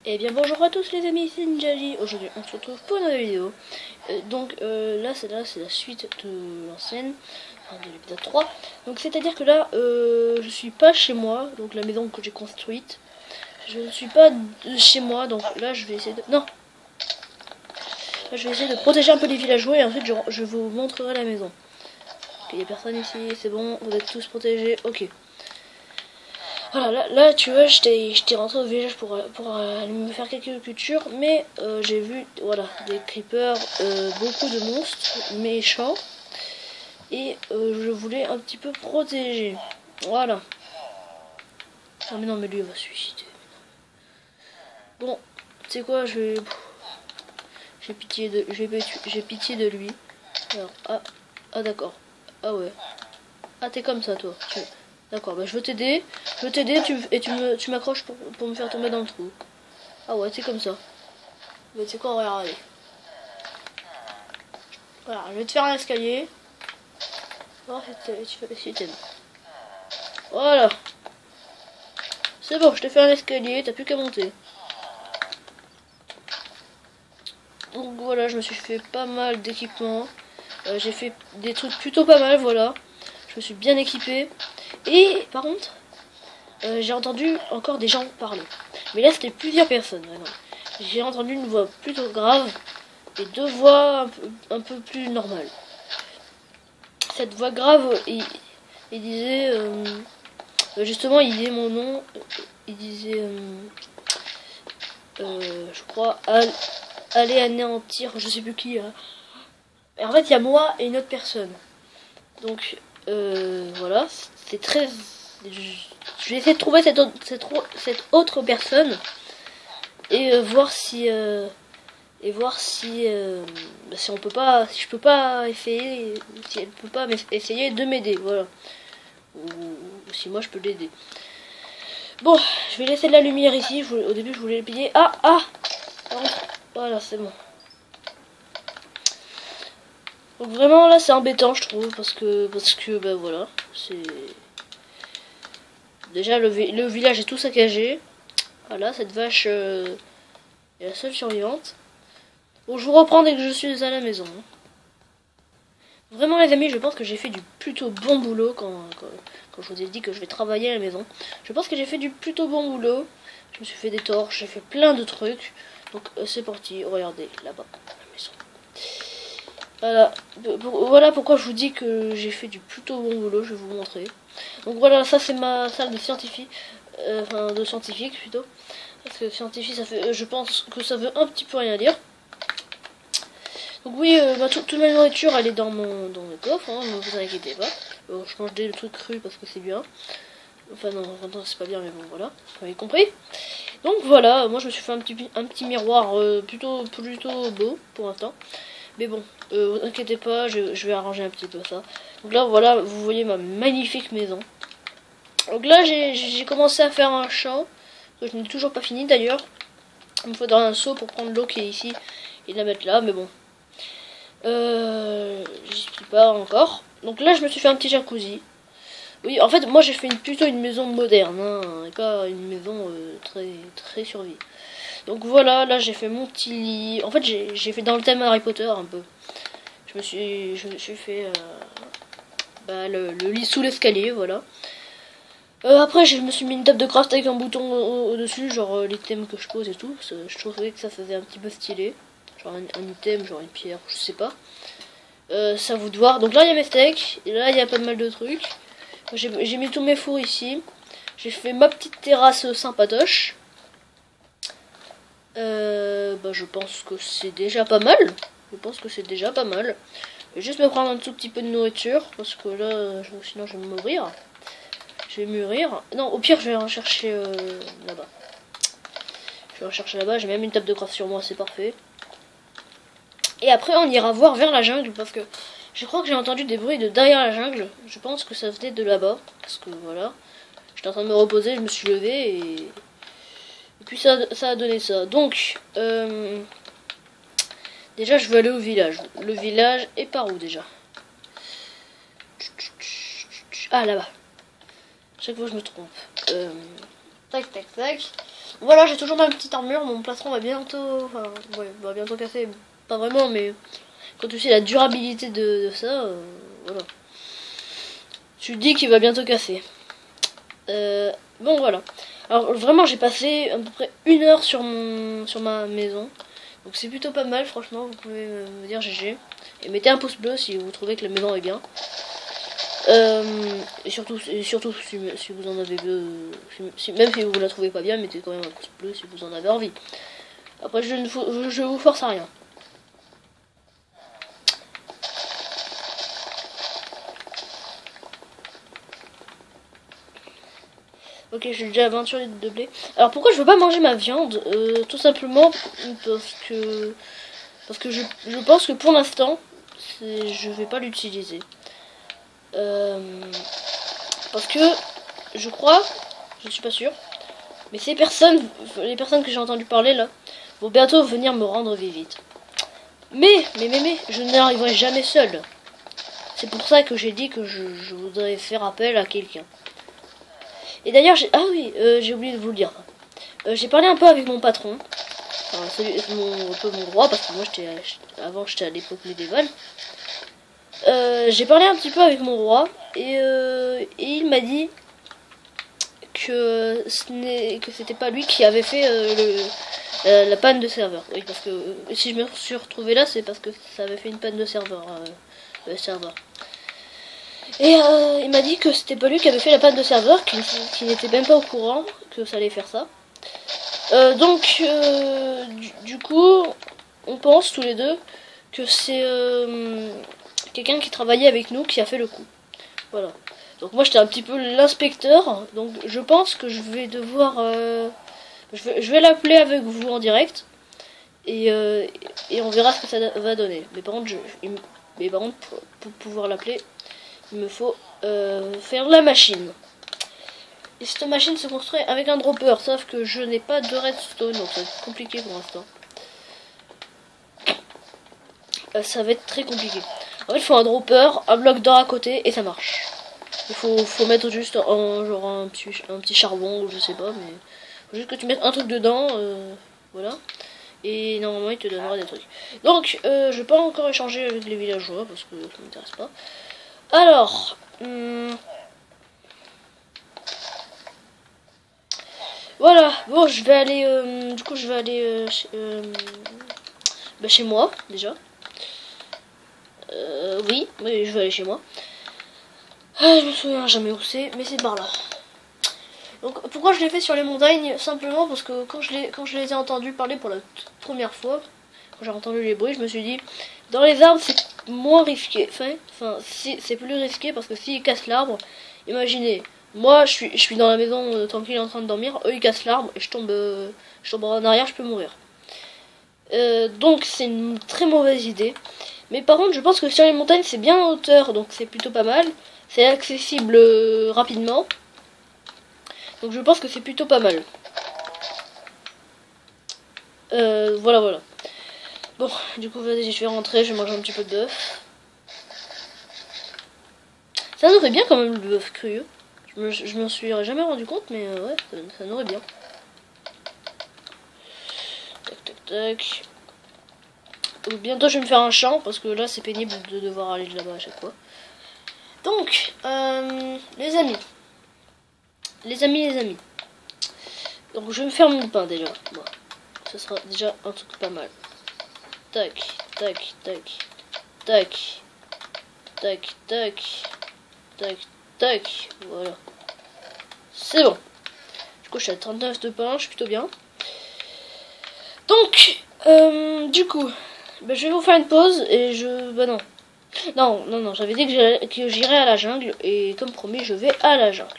Eh bien bonjour à tous les amis, c'est Ninjaji. Aujourd'hui on se retrouve pour une nouvelle vidéo. Là c'est la suite de l'ancienne, enfin, de l'épisode 3. Donc c'est à dire que là je suis pas chez moi, donc la maison que j'ai construite. Je ne suis pas chez moi, donc là je vais essayer de... Non, là, je vais essayer de protéger un peu les villageois et ensuite je vous montrerai la maison. Ok, il n'y a personne ici, c'est bon, vous êtes tous protégés, ok. Voilà, là tu vois, j'étais rentré au village pour aller me faire quelques cultures, mais j'ai vu, voilà, des creepers, beaucoup de monstres méchants, et je voulais un petit peu protéger. Voilà. Ah mais non, mais lui il va se suicider. Bon, tu sais quoi, j'ai pitié de lui. Alors, ah d'accord. Ah ouais. Ah t'es comme ça toi. D'accord, bah je veux t'aider. Tu m'accroches pour me faire tomber dans le trou. Ah ouais, c'est comme ça. Mais tu sais quoi, regardez. Voilà, je vais te faire un escalier. Voir si t'aimes. Voilà. C'est bon, je te fais un escalier, t'as plus qu'à monter. Donc voilà, je me suis fait pas mal d'équipements. J'ai fait des trucs plutôt pas mal, voilà. Je me suis bien équipé. Et par contre, j'ai entendu encore des gens parler. Mais là, c'était plusieurs personnes, vraiment. J'ai entendu une voix plutôt grave et deux voix un peu plus normales. Cette voix grave, il disait... justement, il disait mon nom. Il disait... je crois... Aller anéantir, je sais plus qui. Hein. Et en fait, il y a moi et une autre personne. Donc, voilà. C'est très... Je vais essayer de trouver cette autre personne. Et voir si... si on peut pas, si je peux pas essayer, si elle peut pas essayer de m'aider, voilà, ou si moi je peux l'aider. Bon, je vais laisser de la lumière ici. Au début je voulais le piller. Voilà, c'est bon. Donc vraiment là c'est embêtant je trouve parce que ben voilà, c'est déjà le village est tout saccagé. Voilà, cette vache est la seule survivante. Bon, je vous reprends dès que je suis à la maison. Vraiment les amis, je pense que j'ai fait du plutôt bon boulot quand je vous ai dit que je vais travailler à la maison. Je pense que j'ai fait du plutôt bon boulot. Je me suis fait des torches, j'ai fait plein de trucs. Donc c'est parti, regardez là-bas, la maison. Voilà, voilà pourquoi je vous dis que j'ai fait du plutôt bon boulot, je vais vous montrer. Donc voilà, ça c'est ma salle de scientifique, enfin de scientifique plutôt. Parce que scientifique, ça fait, je pense que ça veut un petit peu rien dire. Donc oui, toute ma nourriture elle est dans le coffre, hein, ne vous inquiétez pas. Je mange des trucs crus parce que c'est bien. Enfin non c'est pas bien mais bon voilà, vous avez compris. Donc voilà, moi je me suis fait un petit miroir plutôt beau pour l'instant. Mais bon, vous inquiétez pas, je vais arranger un petit peu ça. Donc là voilà, vous voyez ma magnifique maison. Donc là j'ai commencé à faire un champ, que je n'ai toujours pas fini d'ailleurs. Il me faudra un seau pour prendre l'eau qui est ici et la mettre là, mais bon. J'y suis pas encore. Donc là je me suis fait un petit jacuzzi. Oui, en fait moi j'ai fait plutôt une maison moderne, hein, et pas une maison très survie. Donc voilà, là j'ai fait mon petit lit. En fait j'ai fait dans le thème Harry Potter un peu. Je me suis fait le lit sous l'escalier, voilà. Après je me suis mis une table de craft avec un bouton au-dessus, genre les thèmes que je pose et tout. Je trouvais que ça faisait un petit peu stylé. Genre un item, genre une pierre, je sais pas. Ça vous de voir. Donc là il y a mes steaks, et là il y a pas mal de trucs. J'ai mis tous mes fours ici. J'ai fait ma petite terrasse sympatoche. Je pense que c'est déjà pas mal. Je vais juste me prendre un tout petit peu de nourriture parce que là, sinon je vais mourir. Je vais mûrir. Non, au pire, je vais en chercher là-bas. J'ai même une table de craft sur moi, c'est parfait. Et après, on ira voir vers la jungle parce que je crois que j'ai entendu des bruits de derrière la jungle. Je pense que ça venait de là-bas. Parce que voilà. J'étais en train de me reposer, je me suis levée et puis ça a donné ça. Donc, déjà je veux aller au village. Le village est par où déjà? Ah, là-bas. Chaque fois je me trompe. Tac. Voilà, j'ai toujours ma petite armure, mon plastron va bientôt... Enfin, ouais, va bientôt casser, pas vraiment, mais... Quand tu sais la durabilité de ça, voilà. Tu dis qu'il va bientôt casser. Bon, voilà. Alors, vraiment, j'ai passé à peu près 1 heure sur ma maison. Donc c'est plutôt pas mal, franchement, vous pouvez me dire GG. Et mettez un pouce bleu si vous trouvez que la maison est bien. Et surtout si vous en avez même si vous la trouvez pas bien, mettez quand même un pouce bleu si vous en avez envie. Après je vous force à rien. Ok, j'ai déjà 28 litres de blé. Alors pourquoi je veux pas manger ma viande? Tout simplement parce que je pense que pour l'instant je vais pas l'utiliser. Parce que je crois, je suis pas sûr, mais les personnes que j'ai entendu parler là vont bientôt venir me rendre visite. Mais je n'arriverai jamais seul. C'est pour ça que j'ai dit que je voudrais faire appel à quelqu'un. Et d'ailleurs, j'ai oublié de vous le dire. J'ai parlé un peu avec mon patron. Enfin, un peu mon roi, parce que moi avant j'étais à l'époque médiévale. J'ai parlé un petit peu avec mon roi et il m'a dit que c'était pas lui qui avait fait la panne de serveur. Oui, parce que si je me suis retrouvé là, c'est parce que ça avait fait une panne de serveur. Le serveur. Et il m'a dit que c'était pas lui qui avait fait la panne de serveur, qu'il n'était même pas au courant que ça allait faire ça. Donc, du coup, on pense tous les deux que c'est quelqu'un qui travaillait avec nous qui a fait le coup. Voilà. Donc moi j'étais un petit peu l'inspecteur, donc je pense que je vais devoir... je vais l'appeler avec vous en direct, et on verra ce que ça va donner. Mais par contre, pour pouvoir l'appeler, il me faut faire la machine. Et cette machine se construit avec un dropper, sauf que je n'ai pas de redstone, donc ça va être compliqué pour l'instant. Ça va être très compliqué. En fait, il faut un dropper, un bloc d'or à côté, et ça marche. Il faut mettre juste genre un petit charbon, ou je sais pas, mais faut juste que tu mettes un truc dedans, voilà. Et normalement, il te donnera des trucs. Donc, je vais pas encore échanger avec les villageois, parce que ça m'intéresse pas. Alors, voilà, bon, je vais aller, du coup, je vais aller chez moi, déjà. Oui, je vais aller chez moi. Je me souviens jamais où c'est, mais c'est par là. Donc, pourquoi je l'ai fait sur les montagnes? Simplement parce que quand je les ai entendus parler pour la toute première fois, quand j'ai entendu les bruits, je me suis dit, dans les arbres, c'est moins risqué. Enfin, c'est plus risqué parce que s'ils cassent l'arbre, imaginez, moi, je suis dans la maison tranquille en train de dormir, eux, ils cassent l'arbre et je tombe en arrière, je peux mourir. Donc, c'est une très mauvaise idée. Mais par contre, je pense que sur les montagnes, c'est bien en hauteur, donc c'est plutôt pas mal. C'est accessible rapidement. Donc je pense que c'est plutôt pas mal. Voilà. Bon, du coup, vas-y, je vais rentrer, je vais manger un petit peu de bœuf. Ça nourrit bien quand même le bœuf cru. Je m'en suis jamais rendu compte, mais ouais, ça nourrit bien. Tac. Donc, bientôt je vais me faire un champ, parce que là c'est pénible de devoir aller là-bas à chaque fois. Donc, les amis. Donc je vais me faire mon pain déjà. Bon, ça sera déjà un truc pas mal. Tac. Voilà. C'est bon. Du coup je suis à 39 de pain, je suis plutôt bien. Donc, du coup, je vais vous faire une pause et non, j'avais dit que j'irais à la jungle et comme promis, je vais à la jungle.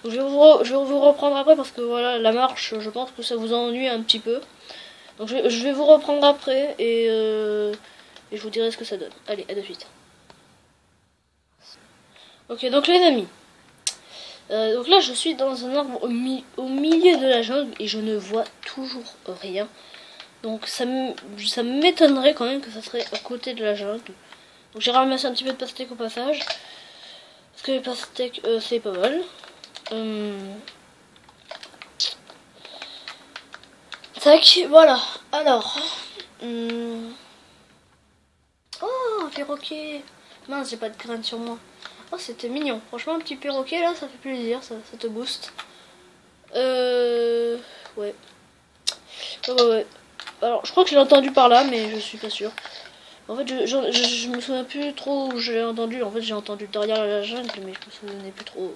Donc, je vais vous reprendre après parce que voilà, la marche, je pense que ça vous ennuie un petit peu. Donc je vais vous reprendre après et je vous dirai ce que ça donne. Allez, à de suite. Ok, donc les amis. Donc là, je suis dans un arbre au milieu de la jungle et je ne vois toujours rien. Donc ça m'étonnerait quand même que ça serait à côté de la jungle. Donc j'ai ramassé un petit peu de pastèque au passage. Parce que les pastèques, c'est pas mal. Tac, voilà. Alors. Oh, un perroquet. Mince, j'ai pas de graines sur moi. Oh, c'était mignon. Franchement, un petit perroquet là, ça fait plaisir, ça te booste. Ouais. Ouais. Alors, je crois que je l'ai entendu par là, mais je suis pas sûr. En fait, je me souviens plus trop où je l'ai entendu. En fait, j'ai entendu derrière la jungle, mais je me souvenais plus trop.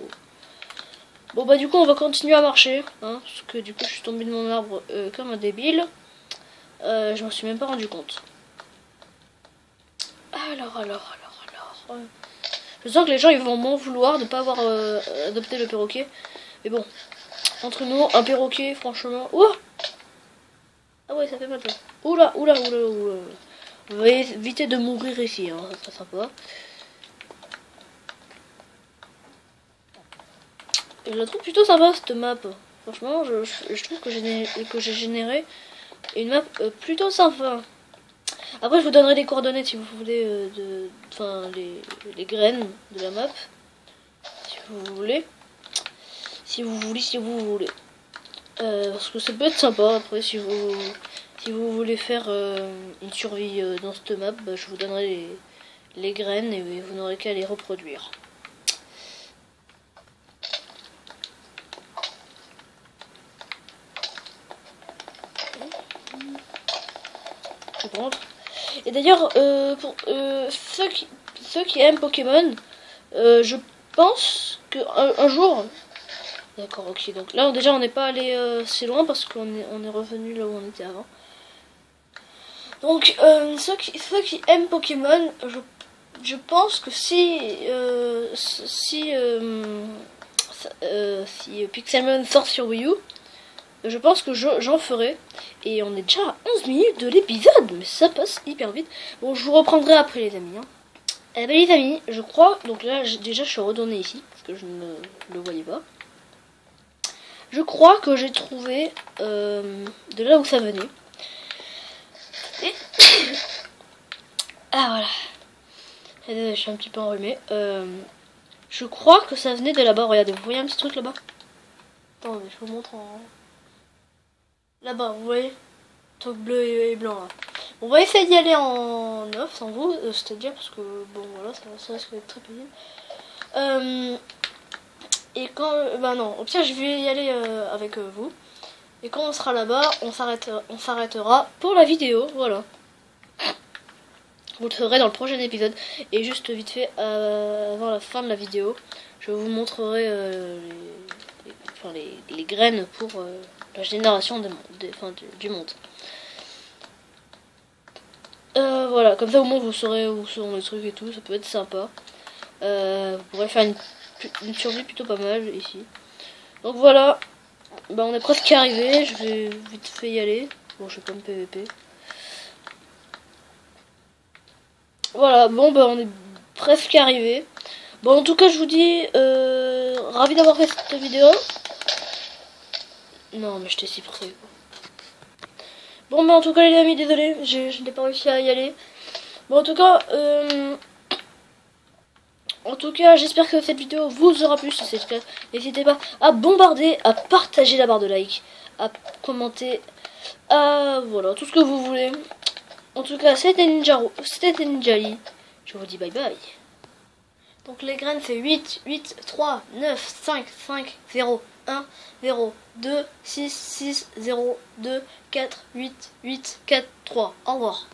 Bon, bah, du coup, on va continuer à marcher. Hein, parce que du coup, je suis tombée de mon arbre comme un débile. Je m'en suis même pas rendu compte. Alors. Je sens que les gens ils vont m'en vouloir de pas avoir adopté le perroquet. Mais bon, entre nous, un perroquet, franchement. Ouah! Ah ouais, ça fait mal. Oula. On va éviter de mourir ici, hein, ça sera sympa. Et je la trouve plutôt sympa cette map. Franchement, je trouve que j'ai généré une map plutôt sympa. Après, je vous donnerai les coordonnées si vous voulez, les graines de la map. Si vous voulez. Si vous voulez. Parce que ça peut être sympa. Après, si vous voulez faire une survie dans cette map, bah, je vous donnerai les graines et vous n'aurez qu'à les reproduire. Je rentre. Et d'ailleurs, pour ceux qui aiment Pokémon, je pense qu'un jour... D'accord, ok. Donc là, déjà, on n'est pas allé si loin parce qu'on est revenu là où on était avant. Donc, ceux qui aiment Pokémon, je pense que si Pixelmon sort sur Wii U, je pense que j'en ferai. Et on est déjà à 11 minutes de l'épisode, mais ça passe hyper vite. Bon, je vous reprendrai après, les amis. Hein. Eh ben, les amis, je crois... Donc là, déjà, je suis retournée ici, parce que je ne le voyais pas. Je crois que j'ai trouvé de là où ça venait. Et... ah, voilà. Je suis un petit peu enrhumée. Je crois que ça venait de là-bas. Regardez, vous voyez un petit truc là-bas? Attendez, je vous montre en... Là-bas, vous voyez? Truc bleu et blanc là. On va essayer d'y aller en off sans vous, c'est-à-dire parce que bon voilà, ça risque d'être très pénible. Et quand bah non, au pire je vais y aller avec vous. Et quand on sera là-bas, on s'arrêtera pour la vidéo, voilà. Vous le ferez dans le prochain épisode. Et juste vite fait, avant la fin de la vidéo, je vous montrerai les graines pour la génération du monde. Voilà, comme ça au moins vous saurez où sont les trucs et tout, ça peut être sympa. Vous pourrez faire une survie plutôt pas mal ici. Donc voilà, bah on est presque arrivé, je vais vite fait y aller. Bon, je suis comme PVP. Voilà, bon bah on est presque arrivé. Bon, en tout cas je vous dis, ravi d'avoir fait cette vidéo. Non mais j'étais si près. Bon bah en tout cas les amis, désolé, je n'ai pas réussi à y aller. Bon en tout cas, j'espère que cette vidéo vous aura plu. Si c'est le cas, n'hésitez pas à bombarder, à partager la barre de like, à commenter, voilà, tout ce que vous voulez. En tout cas, c'était Ninjali. Je vous dis bye bye. Donc les graines c'est 8, 3, 9, 5, 0, 1, 0, 2, 6, 0, 2, 4, 8, 4, 3. Au revoir.